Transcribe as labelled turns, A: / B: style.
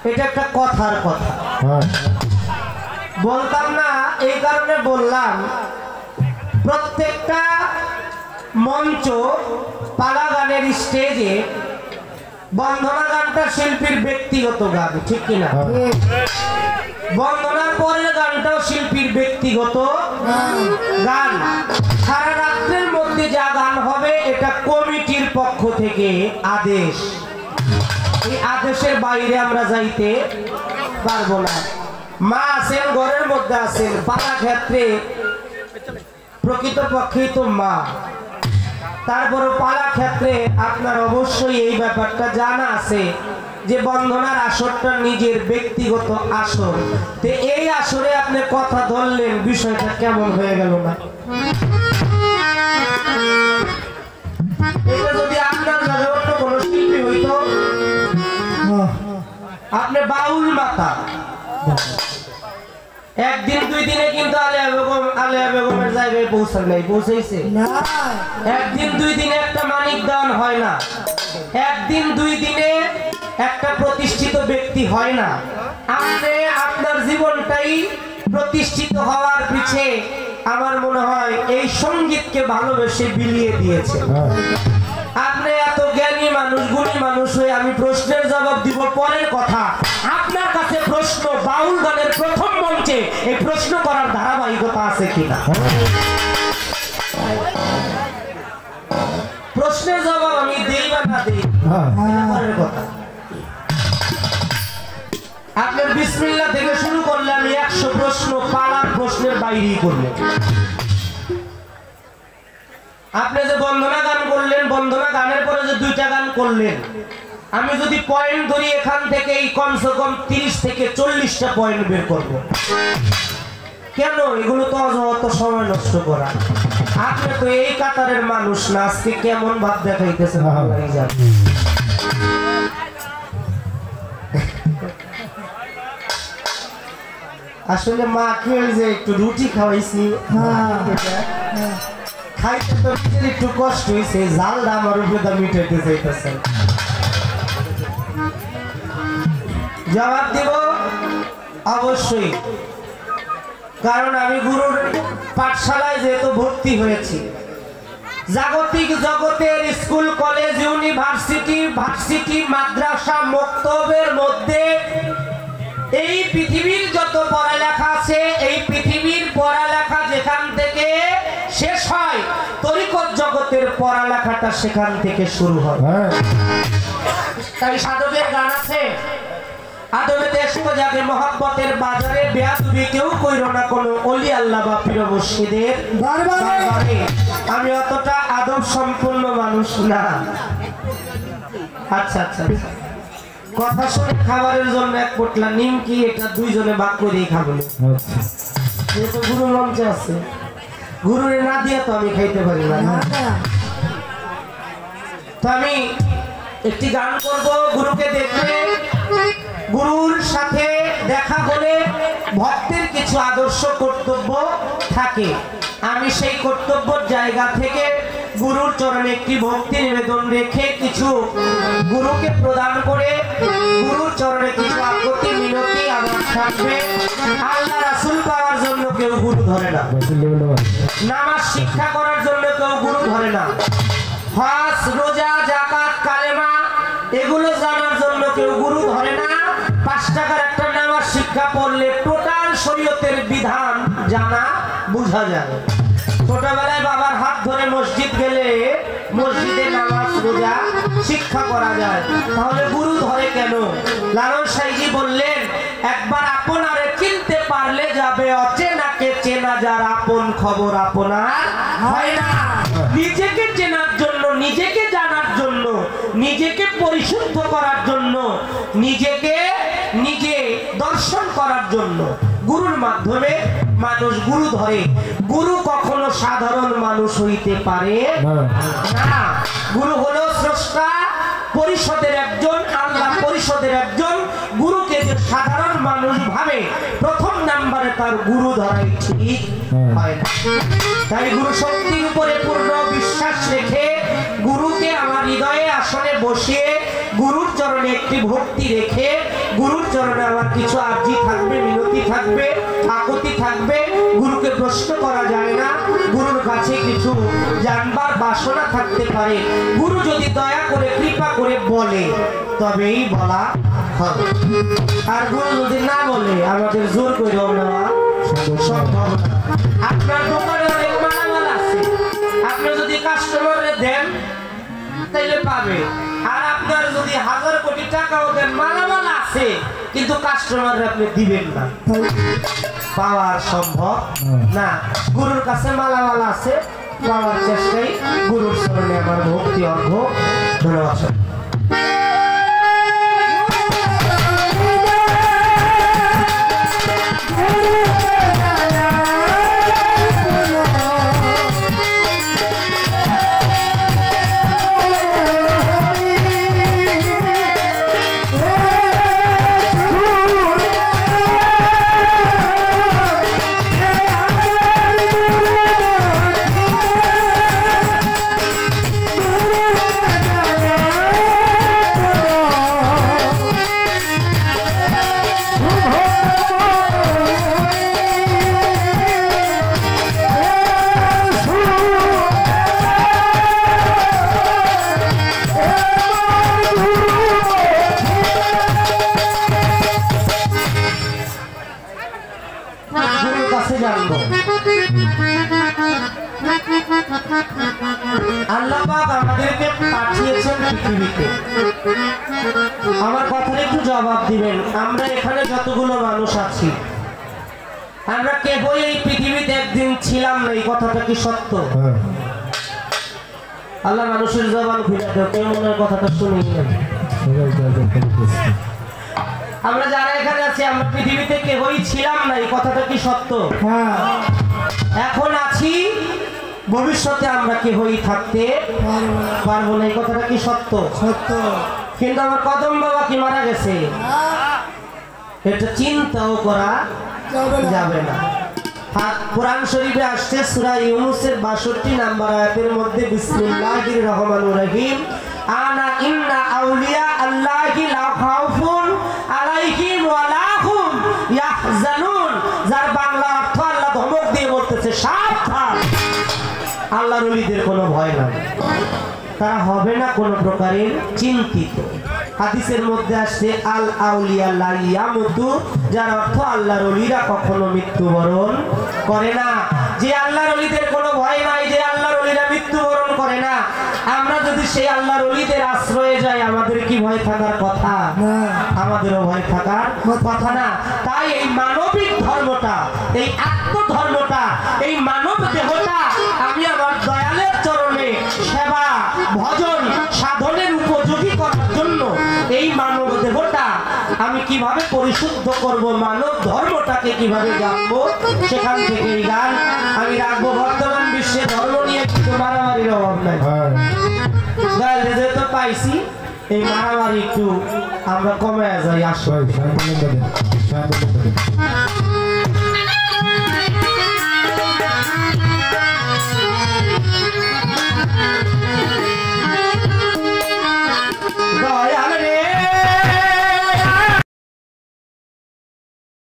A: এটা একটা কথার কথা বলতাম না, এই কারণে বললাম প্রত্যেকটা মঞ্চ পালা গানের স্টেজে বন্দনা গানটা শিল্পীর ব্যক্তিগত গান, ঠিক কিনা? বন্দনার পরের গানটাও শিল্পীর ব্যক্তিগত গান। সারা রাত্রের মধ্যে যা গান হবে এটা কমিটির পক্ষ থেকে আদেশ। এই আদেশের বাইরে আমরা যাইতে পারবো না। মা আছেন, ঘরের মধ্যে আছেন, পালা ক্ষেত্রে প্রকৃতপক্ষেই তো মা। তারপরে পালা ক্ষেত্রে আপনার অবশ্যই এই ব্যাপারটা জানা আছে যে বন্দনার আসরটা নিজের ব্যক্তিগত আসর। তো এই আসরে আপনি কথা ধরলেন, বিষয়টা কেমন হয়ে গেল না? এটা যদি আপনার জায়গায় অন্য কোনো শিল্পী হইতো, আপনি বাউল মাতা, একদিন দুই দিনে কিন্তু আলিয়া বেগমের জায়গায় পৌঁছান নাই, পৌঁছাইছে না। একদিন দুই দিনে একটা মানিক দান হয় না, একদিন দুই দিনে একটা প্রতিষ্ঠিত ব্যক্তি হয় না। আপনি আপনার জীবনটাই প্রতিষ্ঠিত হওয়ার পিছে আমার মনে হয় এই সঙ্গীতকে ভালোবেসে বিলিয়ে দিয়েছে। আপনি এত জ্ঞানী মানুষ, গুণী মানুষ হয়ে আমি প্রশ্নের জবাব দিব পরের কথা। আপনার কাছে প্রশ্ন, বাউল গানের প্রথম মঞ্চে এই প্রশ্ন করার ধারাবাহিকতা আছে কিনা? প্রশ্নের জবাব আমি দেই বা না দেই পরের কথা। আপনার বিসমিল্লাহ থেকে শুরু করলে আমি 100 প্রশ্ন পালার প্রশ্নের বাইরেই করলেন। আপনি যে বন্দনা গান করলেন, বন্দনা গানের পরে যে 2টা গান করলেন, আমি যদি পয়েন্ট ধরি এখান থেকে কমসে কম 30 থেকে 40টা পয়েন্ট বের করব। কেন? এগুলো তো অযথা সময় নষ্ট করা। আপনি তো এই কাতারের মানুষ না, আজকে কেমন ভাব দেখাইতেছে ভালো লাগে যাবে। আসলে মা কি যে একটু রুটি খাওয়াইছি, খাইতে তো একটু কষ্ট হয়েছে, জালটা আমার উপরে মিটাইতে চাইতেছে। জবাব দিব অবশ্যই, কারণ আমি গুরুর পাঠশালায় যেহেতু ভর্তি হয়েছি। জাগতিক জগতের স্কুল, কলেজ, ইউনিভার্সিটি, ভার্সিটি, মাদ্রাসা, মক্তবের মধ্যে এই পৃথিবীর যত পড়ালেখা আছে, এই পৃথিবীর পড়ালেখা যেখান থেকে শেষ হয়, তরিকত জগতের পড়ালেখাটা সেখান থেকে শুরু হয়। তাই সাধকের গান আছে, আদবে দেশ যাবে মহব্বতের বাজারে, বেয়াদবি কেউ কইরো না কোনো অলি আল্লাহ বা পীর মুর্শিদের দরবারে। আমি অতটা আদব সম্পন্ন মানুষ না। আচ্ছা আচ্ছা, কথা শুনে খাবারের জন্য এক পোটলা নিমকি, এটা দুইজনে ভাগ করেই খাবো। যেহেতু গুরু মঞ্চে আছে, গুরুরে না দিয়ে তো আমি খাইতে পারি না। তো আমি একটি গান করব, গুরুকে দেখলে, গুরুর সাথে দেখা হলে ভক্তের কিছু আদর্শ কর্তব্য থাকে। আমি সেই কর্তব্যের জায়গা থেকে গুরুর চরণে একটি ভক্তি নিবেদন রেখে কিছু গুরুকে প্রদান করে গুরুর চরণে কিছু আকুতি মিনতি আমার থাকবে। আল্লাহ রাসূল পাওয়ার জন্য কেউ গুরু ধরে না, নামাজ শিক্ষা করার জন্য কেউ গুরু ধরে না, হজ, রোজা, যাকাত, কালেমা এগুলো জানার জন্য কেউ গুরু ধরে না। 5 টাকার একটা নামাজ শিক্ষা পড়লে টোটাল শরীয়তের বিধান জানা বোঝা যায়। ছোটবেলায় বাবার হাত ধরে মসজিদ গেলে মসজিদে নামাজ, রোজা শিক্ষা করা যায়, তাহলে গুরু ধরে কেন? লালন সাইজি বললেন, একবার আপনারে চিনতে পারলে যাবে অচেনাকে চেনা, যার আপন খবর আপনার হয় না। নিজেকে চেনার জন্য, নিজেকে জানার জন্য, নিজেকে পরিশুদ্ধ করার জন্য, নিজেকে নিজে দর্শন করার জন্য গুরুর মাধ্যমে মানুষ গুরু ধরে। গুরু কখনো সাধারণ মানুষ হইতে পারে না। গুরু হলো স্রষ্টা পরিষদের একজন, আল্লাহ পরিষদের একজন। গুরুকে যে সাধারণ মানুষ ভাবে, প্রথম নাম্বারে তার গুরু ধরাই ঠিক হয় না। তাই গুরু শক্তির উপরে পূর্ণ বিশ্বাস রেখে গুরুকে আমার হৃদয়ে আসনে বসিয়ে গুরুর চরণে একটি ভক্তি রেখে গুরুর চরণে আমার কিছু আর্জি থাকবে, মিনতি থাকবে, আকুতি থাকবে। গুরুকে প্রশ্ন করা যায় না, গুরুর কাছে কিছু জানবার বাসনা থাকতে পারে। গুরু যদি দয়া করে কৃপা করে বলে তবেই বলা হবে। আর গুরু যদি না বলে আমাদের জোর করে নেওয়া সম্ভব না। আপনার দোকানে অনেক মালামাল আছে, আপনি যদি কাস্টমারে দেন তাইলে পাবে। আর আপনার যদি 1000 কোটি টাকাও দেন, মালামাল আছে কিন্তু কাস্টমাররা আপনি দিবেন না, পাওয়া সম্ভব না। গুরুর কাছে মালামাল আছে, পাওয়ার চেষ্টাই গুরুর চরণে আমার ভক্তি অর্ঘ্য। ধন্যবাদ। আল্লাহ পাক আমাদেরকে পাঠিয়েছেন পৃথিবীতে। আমার কথার একটু জবাব দিবেন। আমরা এখানে যতগুলো মানুষ আছি, আমরা কেবল এই পৃথিবীতে একদিন ছিলাম না, এই কথাটা কি সত্য? আল্লাহ মানুষের জবান ফিরে দেয়, কেমন কথাটা শুনি না। আমরা যারা এখানে আছি, আমরা পৃথিবীতে কেবলই ছিলাম না, এই কথাটা কি সত্য? এখন আছি, ভবিষ্যতে আমরা কেবলই থাকতে পারবো না, এই কথাটা কি সত্য? সত্য। কিন্তু আমার কদম বাবা কি মারা গেছে, এটা চিন্তাও করা যাবে না। কুরআন শরীফে আসছে সূরা ইউনূসের 62 নম্বর আয়াতের মধ্যে, বিসমিল্লাহির রহমানির রহিম, আনা ইন্না আউলিয়া আল্লাহি লা খাউফুন আলাইহিম ওয়া লা হুম ইয়াহজানুন। যার বাংলা অর্থ আল্লাহ ধমক দিয়ে বলতেছে, সাবধান, আল্লাহর ওলিদের কোনো ভয় নাই, তারা হবে না কোনো প্রকারের চিন্তিত। হাদিসের মধ্যে আসছে আল আউলিয়া লা ইয়ামুতু, যার অর্থ আল্লাহর ওলিরা কখনো মৃত্যুবরণ করে না। যে আল্লাহর ওলিদের কোনো ভয় নাই, যে আল্লাহর ওলিরা মৃত্যুবরণ করে না, আমরা যদি সেই আল্লাহর ওলিদের আশ্রয়ে যাই, আমাদের কি ভয় থাকার কথা? আমাদেরও ভয় থাকার কথা না। তাই এই মানবিক ধর্মটা, এই আত্মধর্মটা, এই মানব দেহটা আমি আমার দয়ালের চরণে সেবা ভজন সাধনের উপযোগী করার জন্য এই মানব দেহটা আমি কিভাবে পরিশুদ্ধ করব, মানব ধর্মটাকে কিভাবে জানবো, সেখান থেকে এই গান আমি রাখবো। বর্তমান বিশ্বে ধর্ম নিয়ে কিন্তু মারামারির অভাব নাই, যেহেতু পাইছি এই মারামারি একটু আমরা কমে যাই। আসলে